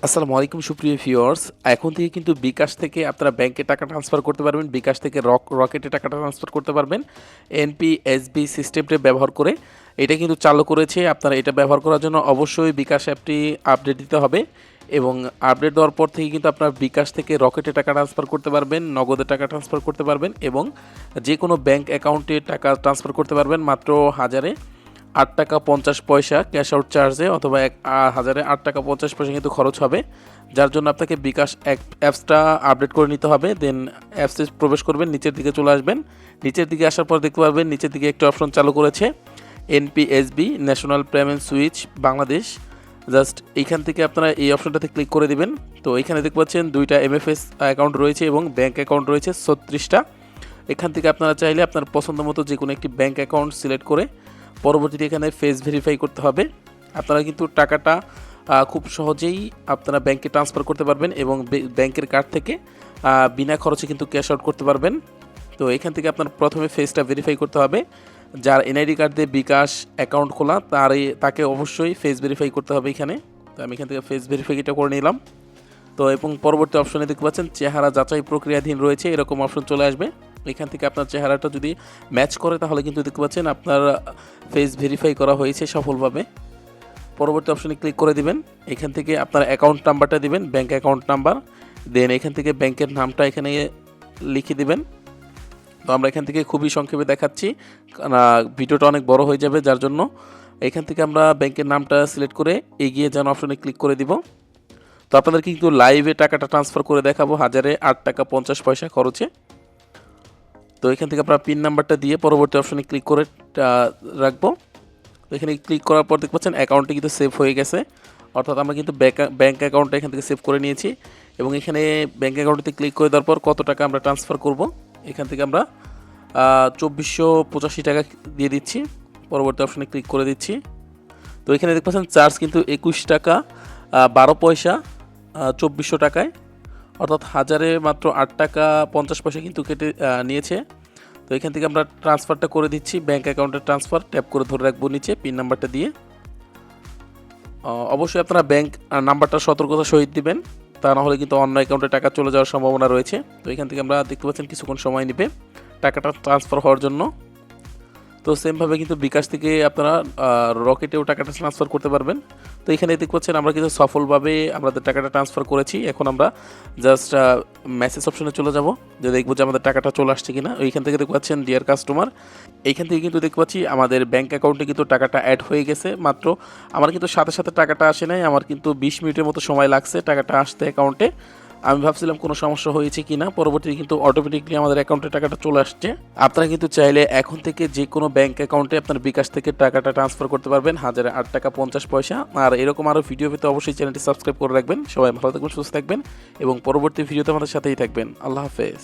আসসালামু আলাইকুম সুপ্রিয় ভিউয়ার্স। এখন থেকে কিন্তু বিকাশ থেকে আপনারা ব্যাংকে টাকা ট্রান্সফার করতে পারবেন। বিকাশ থেকে রকেটে টাকাটা ট্রান্সফার করতে পারবেন। এনপিএসবি সিস্টেমটা ব্যবহার করে এটা কিন্তু চালু করেছে। আপনারা এটা ব্যবহার করার জন্য অবশ্যই বিকাশ অ্যাপটি আপডেট দিতে হবে এবং আপডেট দেওয়ার পর থেকে কিন্তু আপনার বিকাশ থেকে রকেটে টাকা ট্রান্সফার করতে পারবেন, নগদে টাকা ট্রান্সফার করতে পারবেন এবং যে কোনো ব্যাংক অ্যাকাউন্টে টাকা ট্রান্সফার করতে পারবেন মাত্র 8 টাকা 50 পয়সা ক্যাশ আউট চার্জে অথবা 8 টাকা 50 পয়সা কিন্তু খরচ হবে, যার জন্য আপনাকে বিকাশ অ্যাপসটা আপডেট করে নিতে হবে। দেন অ্যাপসে প্রবেশ করবেন, নিচের দিকে চলে আসবেন। নিচের দিকে আসার পর দেখতে পারবেন নিচের দিকে একটা অপশন চালু করেছে NPSB national payment switch Bangladesh. Just এইখান থেকে আপনারা এই অপশনটাতে ক্লিক করে দিবেন। তো এখানে দেখতে পাচ্ছেন 2টা এমএফএস অ্যাকাউন্ট রয়েছে এবং ব্যাঙ্ক অ্যাকাউন্ট রয়েছে 36টা। এখান থেকে আপনারা চাইলে আপনার পছন্দ মতো যে কোনো একটি ব্যাঙ্ক অ্যাকাউন্ট সিলেক্ট করে পরবর্তীতে এখানে ফেস ভেরিফাই করতে হবে। আপনারা কিন্তু টাকাটা খুব সহজেই আপনারা ব্যাংকে ট্রান্সফার করতে পারবেন এবং ব্যাংকের কার্ড থেকে বিনা খরচে কিন্তু ক্যাশ আউট করতে পারবেন। তো এখান থেকে আপনার প্রথমে ফেসটা ভেরিফাই করতে হবে। যার এনআইডি কার্ড দিয়ে বিকাশ অ্যাকাউন্ট খোলা তাকে অবশ্যই ফেস ভেরিফাই করতে হবে এখানে। তো আমি এখান থেকে ফেস ভেরিফাইটা করে নিলাম। তো এবং পরবর্তী অপশনে দেখতে পাচ্ছেন চেহারা যাচাই প্রক্রিয়াধীন রয়েছে, এরকম অপশন চলে আসবে। এখান থেকে আপনার চেহারাটা যদি ম্যাচ করে তাহলে কিন্তু দেখতে পাচ্ছেন আপনার ফেস ভেরিফাই করা হয়েছে সফলভাবে। পরবর্তী অপশনে ক্লিক করে দিবেন। এখান থেকে আপনার অ্যাকাউন্ট নাম্বারটা দিবেন, ব্যাঙ্ক অ্যাকাউন্ট নাম্বার। দেন এখান থেকে ব্যাংকের নামটা এখানে লিখে দিবেন। তো আমরা এখান থেকে খুবই সংক্ষেপে দেখাচ্ছি, ভিডিওটা অনেক বড় হয়ে যাবে, যার জন্য এখান থেকে আমরা ব্যাংকের নামটা সিলেক্ট করে এগিয়ে যান অপশনে ক্লিক করে দিব। তো আপনাদের কিন্তু লাইভে টাকাটা ট্রান্সফার করে দেখাবো 8 টাকা 50 পয়সা খরচে। তো এখান থেকে আপনার পিন নাম্বারটা দিয়ে পরবর্তী অপশনে ক্লিক করে রাখবো। তো এখানে ক্লিক করার পর দেখতে পাচ্ছেন অ্যাকাউন্টটি কিন্তু সেভ হয়ে গেছে, অর্থাৎ আমরা কিন্তু ব্যাঙ্ক অ্যাকাউন্টটা এখান থেকে সেভ করে নিয়েছি। এবং এখানে ব্যাঙ্ক অ্যাকাউন্টে ক্লিক করে দেওয়ার পর কত টাকা আমরা ট্রান্সফার করব, এখান থেকে আমরা 2485 টাকা দিয়ে দিচ্ছি। পরবর্তী অপশনে ক্লিক করে দিচ্ছি। তো এখানে দেখতে পাচ্ছেন চার্জ কিন্তু 21 টাকা 12 পয়সা 2400 টাকায়, অর্থাৎ হাজারে মাত্র 8 টাকা 50 পয়সা কিন্তু কেটে নিয়েছে। তো এখান থেকে আমরা ট্রান্সফারটা করে দিচ্ছি, ব্যাঙ্ক অ্যাকাউন্টের ট্রান্সফার ট্যাপ করে ধরে রাখবো নিচে পিন নাম্বারটা দিয়ে। অবশ্যই আপনারা ব্যাঙ্ক নাম্বারটা সতর্কতার সহিত দিবেন, তা না হলে কিন্তু অন্য অ্যাকাউন্টে টাকা চলে যাওয়ার সম্ভাবনা রয়েছে। তো এখান থেকে আমরা দেখতে পাচ্ছেন কিছুক্ষণ সময় নেবে টাকাটা ট্রান্সফার হওয়ার জন্য। তো সেমভাবে কিন্তু বিকাশ থেকে আপনারা রকেটেও টাকাটা ট্রান্সফার করতে পারবেন। তো এখানে দেখতে পাচ্ছেন আমরা কিন্তু সফলভাবে আমাদের টাকাটা ট্রান্সফার করেছি। এখন আমরা জাস্ট মেসেজ অপশনে চলে যাব, যে দেখবো যে আমাদের টাকাটা চলে আসছে কিনা। ওইখান থেকে দেখতে পাচ্ছেন ডিয়ার কাস্টমার, এইখান থেকে কিন্তু দেখতে পাচ্ছি আমাদের ব্যাঙ্ক অ্যাকাউন্টে কিন্তু টাকাটা অ্যাড হয়ে গেছে। মাত্র আমার কিন্তু সাথে সাথে টাকাটা আসে নাই, আমার কিন্তু 20 মিনিটের মতো সময় লাগছে টাকাটা আসতে অ্যাকাউন্টে। আমি ভাবছিলাম কোনো সমস্যা হয়েছে কি না, পরবর্তীতে কিন্তু অটোমেটিকলি আমাদের অ্যাকাউন্টে টাকাটা চলে আসছে। আপনারা কিন্তু চাইলে এখন থেকে যে কোনো ব্যাঙ্ক অ্যাকাউন্টে আপনার বিকাশ থেকে টাকাটা ট্রান্সফার করতে পারবেন 8 টাকা 50 পয়সা। আর এরকম আরও ভিডিও পেতে অবশ্যই চ্যানেলটি সাবস্ক্রাইব করে রাখবেন। সবাই ভালো থাকবেন, সুস্থ থাকবেন এবং পরবর্তী ভিডিওতে আমাদের সাথেই থাকবেন। আল্লাহ হাফেজ।